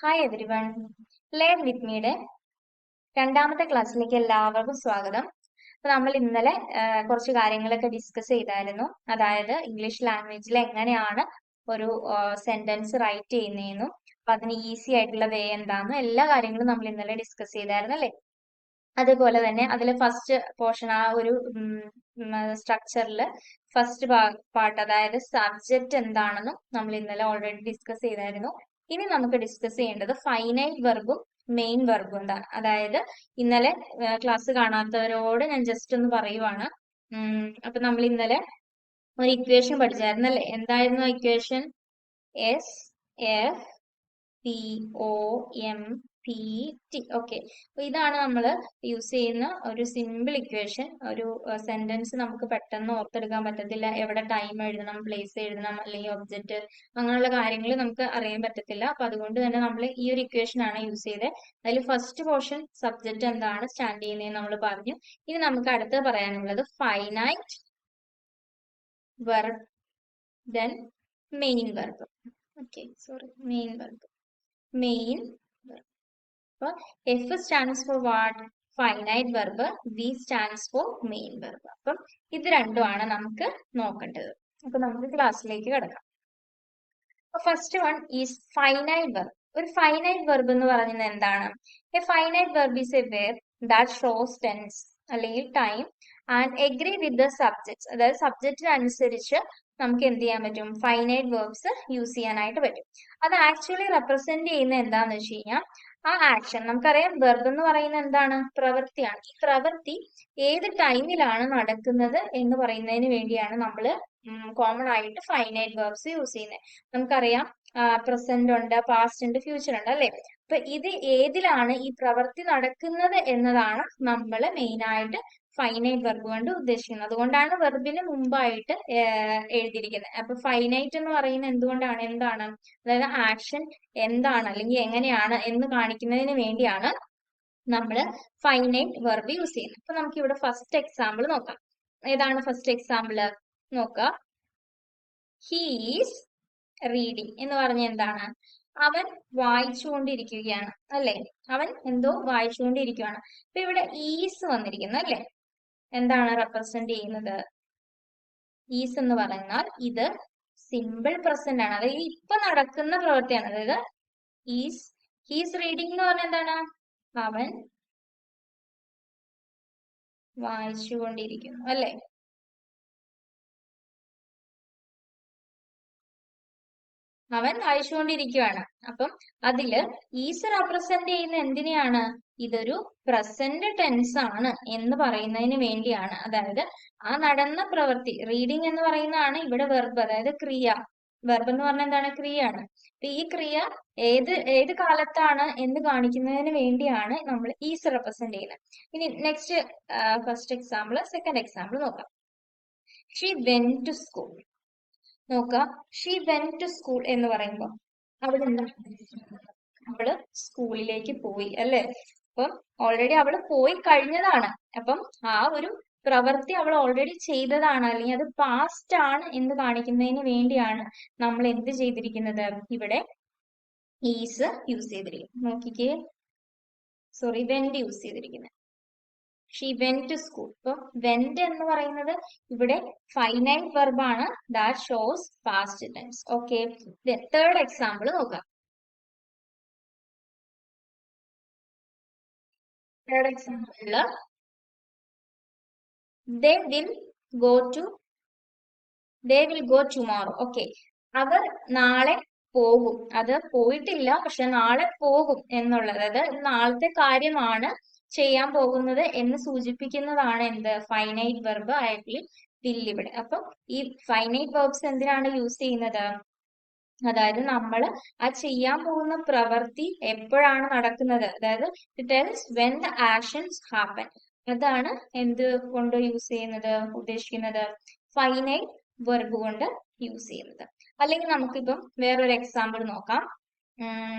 Hi everyone. Learn with മീയുടെ രണ്ടാമത്തെ ക്ലാസ്സിലേക്ക് എല്ലാവർക്കും സ്വാഗതം. അപ്പൊ നമ്മൾ ഇന്നലെ കുറച്ച് കാര്യങ്ങളൊക്കെ ഡിസ്കസ് ചെയ്തായിരുന്നു. അതായത് ഇംഗ്ലീഷ് ലാംഗ്വേജിൽ എങ്ങനെയാണ് ഒരു സെന്റൻസ് റൈറ്റ് ചെയ്യുന്നതെന്നും അപ്പൊ അതിന് ഈസി ആയിട്ടുള്ള വേ എന്താണെന്നും എല്ലാ കാര്യങ്ങളും നമ്മൾ ഇന്നലെ ഡിസ്കസ് ചെയ്തായിരുന്നു അല്ലേ? അതുപോലെ തന്നെ അതിലെ ഫസ്റ്റ് പോർഷൻ ആ ഒരു സ്ട്രക്ചറിൽ ഫസ്റ്റ് പാർട്ട് അതായത് സബ്ജക്റ്റ് എന്താണെന്നും നമ്മൾ ഇന്നലെ ഓൾറെഡി ഡിസ്കസ് ചെയ്തായിരുന്നു. ഇനി നമുക്ക് ഡിസ്കസ് ചെയ്യേണ്ടത് ഫൈനൈറ്റ് വെർബും മെയിൻ വെർബും എന്താണ്. അതായത് ഇന്നലെ ക്ലാസ് കാണാത്തവരോട് ഞാൻ ജസ്റ്റ് ഒന്ന് പറയുവാണ്. അപ്പൊ നമ്മൾ ഇന്നലെ ഒരു ഇക്വേഷൻ പഠിച്ചായിരുന്നു അല്ലേ? എന്തായിരുന്നു equation? S F P O M P T. Okay, അപ്പൊ ഇതാണ് നമ്മൾ യൂസ് ചെയ്യുന്ന ഒരു സിമ്പിൾ ഇക്വേഷൻ. ഒരു സെന്റൻസ് നമുക്ക് പെട്ടെന്ന് ഓർത്തെടുക്കാൻ പറ്റത്തില്ല. എവിടെ ടൈം എഴുതണം, പ്ലേസ് എഴുതണം, അല്ലെങ്കിൽ ഒബ്ജക്റ്റ്, അങ്ങനെയുള്ള കാര്യങ്ങൾ നമുക്ക് അറിയാൻ പറ്റത്തില്ല. അപ്പൊ അതുകൊണ്ട് തന്നെ നമ്മൾ ഈ ഒരു ഇക്വേഷൻ ആണ് യൂസ് ചെയ്തത്. അതിൽ ഫസ്റ്റ് പോർഷൻ സബ്ജക്റ്റ് എന്താണ് സ്റ്റാൻഡ് ചെയ്യുന്നതെന്ന് നമ്മൾ പറഞ്ഞു. ഇനി നമുക്ക് അടുത്ത് പറയാനുള്ളത് finite verb then main verb. Okay, sorry, main verb. Main അപ്പൊ F stands for what? Finite verb. V stands for main verb. അപ്പം ഇത് രണ്ടുമാണ് നമുക്ക് നോക്കേണ്ടത്. അപ്പൊ നമുക്ക് ക്ലാസ്സിലേക്ക് കിടക്കാം. First one is finite verb. ഒരു ഫൈനൈറ്റ് വെർബ് എന്ന് പറയുന്നത് എന്താണ്? A finite verb is a verb that shows tense അല്ലെങ്കിൽ time and agree with the subjects. അതായത് സബ്ജക്റ്റിനനുസരിച്ച് നമുക്ക് എന്ത് ചെയ്യാൻ പറ്റും? ഫൈനൈറ്റ് വെർബ്സ് യൂസ് ചെയ്യാനായിട്ട് പറ്റും. അത് ആക്ച്വലി റെപ്രസെന്റ് ചെയ്യുന്ന എന്താന്ന് വെച്ച് കഴിഞ്ഞാൽ ആ ആക്ഷൻ, നമുക്കറിയാം വെർബ് എന്ന് പറയുന്നത് എന്താണ്? പ്രവൃത്തിയാണ്. ഈ പ്രവൃത്തി ഏത് ടൈമിലാണ് നടക്കുന്നത് എന്ന് പറയുന്നതിന് വേണ്ടിയാണ് നമ്മൾ കോമൺ ആയിട്ട് ഫൈനൈറ്റ് വെർബ്സ് യൂസ് ചെയ്യുന്നത്. നമുക്കറിയാം പ്രസന്റ് ഉണ്ട്, പാസ്റ്റ് ഉണ്ട്, ഫ്യൂച്ചർ ഉണ്ട് അല്ലെ? അപ്പൊ ഇത് ഏതിലാണ് ഈ പ്രവൃത്തി നടക്കുന്നത് എന്നതാണ് നമ്മൾ മെയിൻ ആയിട്ട് ഫൈനൈറ്റ് വെർബ് കൊണ്ട് ഉദ്ദേശിക്കുന്നത്. അതുകൊണ്ടാണ് വെർബിന് മുമ്പായിട്ട് എഴുതിയിരിക്കുന്നത്. അപ്പൊ ഫൈനൈറ്റ് എന്ന് പറയുന്നത് എന്തുകൊണ്ടാണ്? എന്താണ്? അതായത് ആക്ഷൻ എന്താണ് അല്ലെങ്കിൽ എങ്ങനെയാണ് എന്ന് കാണിക്കുന്നതിന് വേണ്ടിയാണ് നമ്മൾ ഫൈനൈറ്റ് വെർബ് യൂസ് ചെയ്യുന്നത്. അപ്പൊ നമുക്ക് ഇവിടെ ഫസ്റ്റ് എക്സാമ്പിൾ നോക്കാം. ഏതാണ് ഫസ്റ്റ് എക്സാമ്പിൾ? നോക്കാം. ഹീസ് റീഡിങ് എന്ന് പറഞ്ഞ എന്താണ്? അവൻ വായിച്ചുകൊണ്ടിരിക്കുകയാണ് അല്ലെ? അവൻ എന്തോ വായിച്ചുകൊണ്ടിരിക്കുകയാണ്. അപ്പൊ ഇവിടെ ഈസ് വന്നിരിക്കുന്നു അല്ലെ? എന്താണ് റെപ്രസെന്റ് ചെയ്യുന്നത്? ഈസ് എന്ന് പറഞ്ഞാൽ ഇത് സിമ്പിൾ പ്രസന്റ് ആണ്. അതായത് ഇപ്പൊ നടക്കുന്ന പ്രവൃത്തിയാണ്. അതായത് ഹീസ് റീഡിംഗ് എന്ന് പറഞ്ഞാൽ എന്താണ്? അവൻ വായിച്ചുകൊണ്ടിരിക്കുന്നു അല്ലെ? അവൻ വായിച്ചുകൊണ്ടിരിക്കുകയാണ്. അപ്പം അതില് ഈസ് റെപ്രസെന്റ് ചെയ്യുന്ന എന്തിനെയാണ്? ഇതൊരു പ്രസന്റ് ടെൻസ് ആണ് എന്ന് പറയുന്നതിന് വേണ്ടിയാണ്. അതായത് ആ നടന്ന പ്രവൃത്തി, റീഡിംഗ് എന്ന് പറയുന്നതാണ് ഇവിടെ വെർബ്, അതായത് ക്രിയ. വെർബ് എന്ന് പറഞ്ഞാൽ എന്താണ്? ക്രിയയാണ്. അപ്പൊ ഈ ക്രിയ ഏത് കാലത്താണ് എന്ന് കാണിക്കുന്നതിന് വേണ്ടിയാണ് നമ്മൾ ഈസ് റെപ്രസെന്റ് ചെയ്യുന്നത്. ഇനി next first example, second example നോക്കാം. She went to school. നോക്കാം. ഷീ വെന്റ് ടു സ്കൂൾ എന്ന് പറയുമ്പോൾ അവിടെ എന്താ? അവള് സ്കൂളിലേക്ക് പോയി അല്ലെ? അപ്പം ഓൾറെഡി അവള് പോയി കഴിഞ്ഞതാണ്. അപ്പം ആ ഒരു പ്രവൃത്തി അവൾ ഓൾറെഡി ചെയ്തതാണ്, അല്ലെങ്കിൽ അത് പാസ്റ്റ് ആണ് എന്ന് കാണിക്കുന്നതിന് വേണ്ടിയാണ് നമ്മൾ എന്ത് ചെയ്തിരിക്കുന്നത്? ഇവിടെ ഈസ് യൂസ് ചെയ്തിരിക്കുന്നത്. നോക്കിക്കേ, സോറി, വെന്റ് യൂസ് ചെയ്തിരിക്കുന്നത്. She went to school. ഇപ്പൊ വെന്റ് എന്ന് പറയുന്നത് ഇവിടെ ഫൈനൈറ്റ് വെർബ് ആണ്. That shows past tense. Okay, third example നോക്കാം. തേർഡ് എക്സാമ്പിളില് they will go to they will go tomorrow. Okay, അവർ നാളെ പോകും. അത് പോയിട്ടില്ല, പക്ഷെ നാളെ പോകും എന്നുള്ളത്, അതായത് നാളത്തെ കാര്യമാണ് ചെയ്യാൻ പോകുന്നത് എന്ന് സൂചിപ്പിക്കുന്നതാണ് എന്ത്? ഫൈനൈറ്റ് വെർബ് ആയിട്ടുള്ള will ഇവിടെ. അപ്പൊ ഈ ഫൈനൈറ്റ് വെർബ്സ് എന്തിനാണ് യൂസ് ചെയ്യുന്നത്? അതായത് നമ്മൾ ആ ചെയ്യാൻ പോകുന്ന പ്രവൃത്തി എപ്പോഴാണ് നടക്കുന്നത്, അതായത് it tells when the actions happen. അതാണ് എന്ത് കൊണ്ട് യൂസ് ചെയ്യുന്നത്, ഉദ്ദേശിക്കുന്നത്? ഫൈനൈറ്റ് വെർബ് കൊണ്ട് യൂസ് ചെയ്യുന്നത്. അല്ലെങ്കിൽ നമുക്കിപ്പം വേറൊരു എക്സാമ്പിൾ നോക്കാം.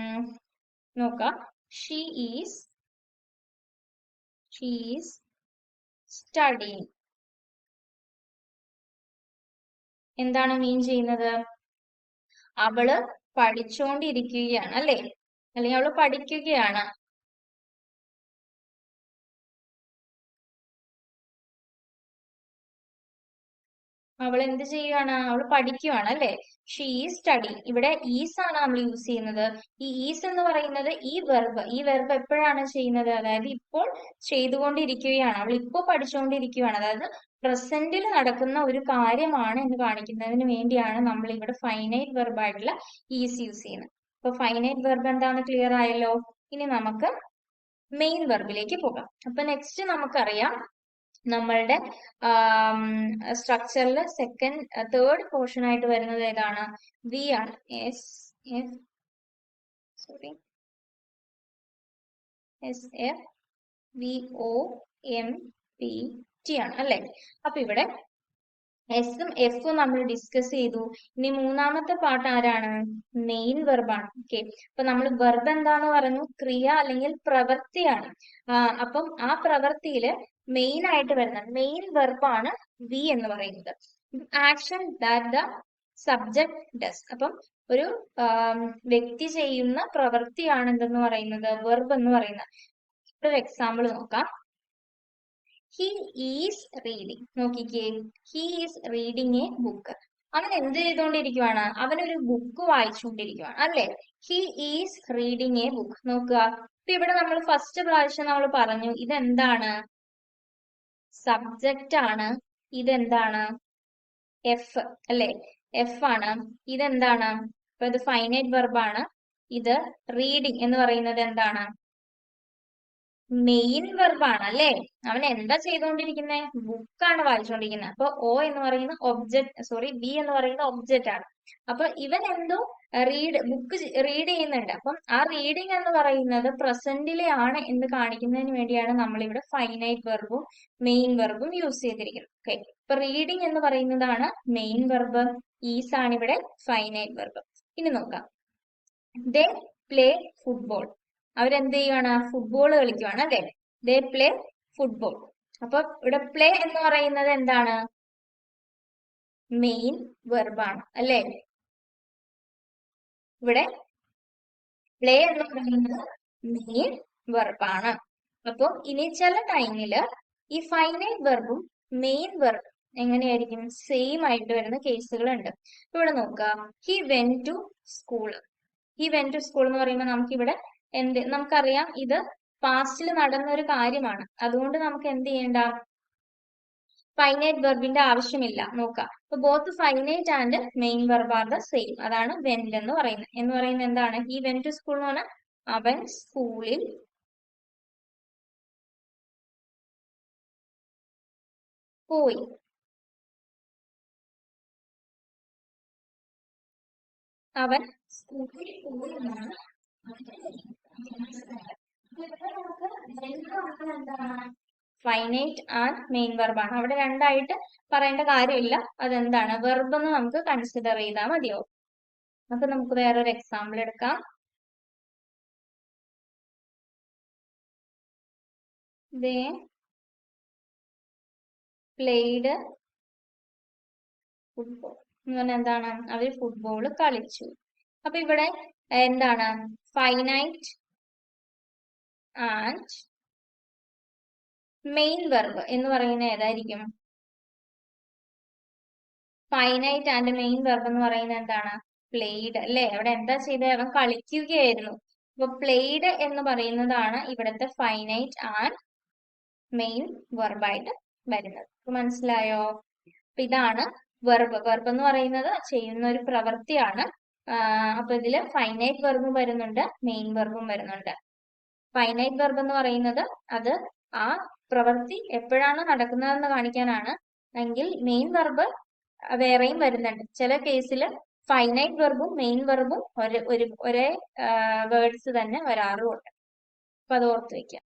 നോക്കാം. She is studying. എന്താണ് മീൻ ചെയ്യുന്നത്? അവള് പഠിച്ചുകൊണ്ടിരിക്കുകയാണ് അല്ലെ? അല്ലെങ്കിൽ അവള് പഠിക്കുകയാണ്. അവൾ എന്ത് ചെയ്യുകയാണ്? അവൾ പഠിക്കുകയാണ് അല്ലെ? She is study. ഇവിടെ ഈസ് ആണ് നമ്മൾ യൂസ് ചെയ്യുന്നത്. ഈ ഈസ് എന്ന് പറയുന്നത് ഈ വെർബ് എപ്പോഴാണ് ചെയ്യുന്നത്? അതായത് ഇപ്പോൾ ചെയ്തുകൊണ്ടിരിക്കുകയാണ്, അവൾ ഇപ്പോൾ പഠിച്ചുകൊണ്ടിരിക്കുകയാണ്, അതായത് പ്രസന്റിൽ നടക്കുന്ന ഒരു കാര്യമാണ് എന്ന് കാണിക്കുന്നതിന് വേണ്ടിയാണ് നമ്മൾ ഇവിടെ ഫൈനൈറ്റ് വെർബ് ആയിട്ടുള്ള ഈസ് യൂസ് ചെയ്യുന്നത്. അപ്പൊ ഫൈനൈറ്റ് വെർബ് എന്താണെന്ന് ക്ലിയർ ആയല്ലോ. ഇനി നമുക്ക് മെയിൻ വെർബിലേക്ക് പോകാം. അപ്പൊ നെക്സ്റ്റ് നമുക്കറിയാം നമ്മളുടെ സ്ട്രക്ചറിൽ തേർഡ് പോർഷൻ ആയിട്ട് വരുന്നത് ഏതാണ്? വി ആണ്. സോറി, SFVOMPT ആണ് അല്ലെ? അപ്പൊ ഇവിടെ എസും എഫും നമ്മൾ ഡിസ്കസ് ചെയ്തു. ഇനി മൂന്നാമത്തെ പാർട്ട് ആരാണ്? മെയിൻ വെർബാണ്. ഓക്കെ, അപ്പൊ നമ്മൾ വെർബ് എന്താന്ന് പറഞ്ഞു? ക്രിയ അല്ലെങ്കിൽ പ്രവൃത്തിയാണ്. അപ്പം ആ പ്രവൃത്തിയില് മെയിൻ ആയിട്ട് വരുന്ന മെയിൻ വെർബാണ് വി എന്ന് പറയുന്നത്. Action that the subject does. അപ്പം ഒരു വ്യക്തി ചെയ്യുന്ന പ്രവൃത്തിയാണ് എന്തെന്ന് പറയുന്നത്? വെർബ് എന്ന് പറയുന്നത്. ഒരു എക്സാമ്പിൾ നോക്കാം. He is reading. നോക്കിക്കേ, he is reading a book. അവൻ എന്ത് ചെയ്തുകൊണ്ടിരിക്കുവാണ്? അവനൊരു ബുക്ക് വായിച്ചുകൊണ്ടിരിക്കുവാണ് അല്ലെ? He is reading a book. നോക്കുക, ഇപ്പൊ ഇവിടെ നമ്മൾ ഫസ്റ്റ് പ്രാവശ്യം നമ്മൾ പറഞ്ഞു ഇതെന്താണ്? സബ്ജക്റ്റ് ആണ്. ഇതെന്താണ്? എഫ് അല്ലെ? എഫ് ആണ്. ഇതെന്താണ്? അപ്പൊ ഇത് ഫൈനൈറ്റ് വെർബാണ്. ഇത് റീഡിങ് എന്ന് പറയുന്നത് എന്താണ്? മെയിൻ വെർബാണ് അല്ലെ? അവൻ എന്താ ചെയ്തുകൊണ്ടിരിക്കുന്നത്? ബുക്കാണ് വായിച്ചുകൊണ്ടിരിക്കുന്നത്. അപ്പൊ ഒ എന്ന് പറയുന്ന ഒബ്ജക്ട്, സോറി, ബി എന്ന് പറയുന്ന ഒബ്ജക്റ്റ് ആണ്. അപ്പൊ ഇവൻ എന്തോ ബുക്ക് റീഡ് ചെയ്യുന്നുണ്ട്. അപ്പം ആ റീഡിങ് എന്ന് പറയുന്നത് പ്രസന്റിലെ ആണ് എന്ന് കാണിക്കുന്നതിന് വേണ്ടിയാണ് നമ്മൾ ഇവിടെ ഫൈനൈറ്റ് വെർബും മെയിൻ വെർബും യൂസ് ചെയ്തിരിക്കുന്നത്. ഓക്കെ, ഇപ്പൊ റീഡിങ് എന്ന് പറയുന്നതാണ് മെയിൻ വെർബ്, ഈസ് ആണ് ഇവിടെ ഫൈനൈറ്റ് വെർബ്. ഇനി നോക്കാം. ദേ പ്ലേ ഫുട്ബോൾ. അവരെന്ത് ചെയ്യുവാണ്? ഫുട്ബോൾ കളിക്കുവാണ് അല്ലെ? ദേ പ്ലേ ഫുട്ബോൾ. അപ്പൊ ഇവിടെ പ്ലേ എന്ന് പറയുന്നത് എന്താണ്? മെയിൻ വെർബാണ് അല്ലെ? ഇവിടെ പ്ലേ എന്ന് പറയുന്നത് മെയിൻ വെർബാണ്. അപ്പൊ ഇനി ചില ടൈമില് ഈ ഫൈനൈറ്റ് വെർബും മെയിൻ വെർബും എങ്ങനെയായിരിക്കും? സെയിം ആയിട്ട് വരുന്ന കേസുകളുണ്ട്. ഇവിടെ നോക്കുക, ഹി വെൻ ടു സ്കൂൾ. ഈ വെൻ ടു സ്കൂൾ എന്ന് പറയുമ്പോൾ നമുക്കിവിടെ നമുക്കറിയാം ഇത് പാസ്റ്റിൽ നടന്ന ഒരു കാര്യമാണ്. അതുകൊണ്ട് നമുക്ക് എന്ത് ചെയ്യണ്ട? ഫൈനൈറ്റ് വെർബിന്റെ ആവശ്യമില്ല. നോക്കാം, അപ്പൊ both finite and main verb are the same. അതാണ് വെന്റ് എന്ന് പറയുന്നത്. എന്താണ്? ഈ വെൻ ടു സ്കൂൾ എന്ന് പറഞ്ഞാൽ അവൻ സ്കൂളിൽ പോയി. അവൻ സ്കൂളിൽ പോയി എന്നാണ് ഫൈനൈറ്റ് ആൻഡ് മെയിൻ വെർബാണ്. അവിടെ രണ്ടായിട്ട് പറയേണ്ട കാര്യമില്ല. അതെന്താണ്? വെർബ് എന്ന് നമുക്ക് കൺസിഡർ ചെയ്താൽ മതിയോ? അപ്പൊ നമുക്ക് വേറൊരു എക്സാമ്പിൾ എടുക്കാം. ദേ പ്ലേഡ് ഫുട്ബോൾ എന്ന് പറഞ്ഞാൽ എന്താണ്? അവർ ഫുട്ബോൾ കളിച്ചു. അപ്പൊ ഇവിടെ എന്താണ്? ഫൈനൈറ്റ് ആൻഡ് മെയിൻ വെർബ് എന്ന് പറയുന്നത് ഏതായിരിക്കും? ഫൈനൈറ്റ് ആൻഡ് മെയിൻ വെർബ് എന്ന് പറയുന്നത് എന്താണ്? പ്ലേഡ് അല്ലെ? അവിടെ എന്താ ചെയ്തത്? അവൻ കളിക്കുകയായിരുന്നു. അപ്പൊ പ്ലേഡ് എന്ന് പറയുന്നതാണ് ഇവിടുത്തെ ഫൈനൈറ്റ് ആൻഡ് മെയിൻ വെർബായിട്ട് വരുന്നത്. മനസ്സിലായോ? അപ്പൊ ഇതാണ് വെർബ് എന്ന് പറയുന്നത് ചെയ്യുന്ന ഒരു പ്രവൃത്തിയാണ്. അപ്പൊ ഇതില് ഫൈനൈറ്റ് വെർബും വരുന്നുണ്ട്, മെയിൻ വെർബും വരുന്നുണ്ട്. ഫൈനൈറ്റ് വെർബ് എന്ന് പറയുന്നത് അത് ആ പ്രവൃത്തി എപ്പോഴാണ് നടക്കുന്നതെന്ന് കാണിക്കാനാണ്. എങ്കിൽ മെയിൻ വെർബ് വേറെയും വരുന്നുണ്ട്. ചില കേസിൽ ഫൈനൈറ്റ് വെർബും മെയിൻ വെർബും ഒരേ വേർഡ്സ് തന്നെ വരാറുമുണ്ട്. അപ്പൊ അത് ഓർത്ത് വെക്കാം.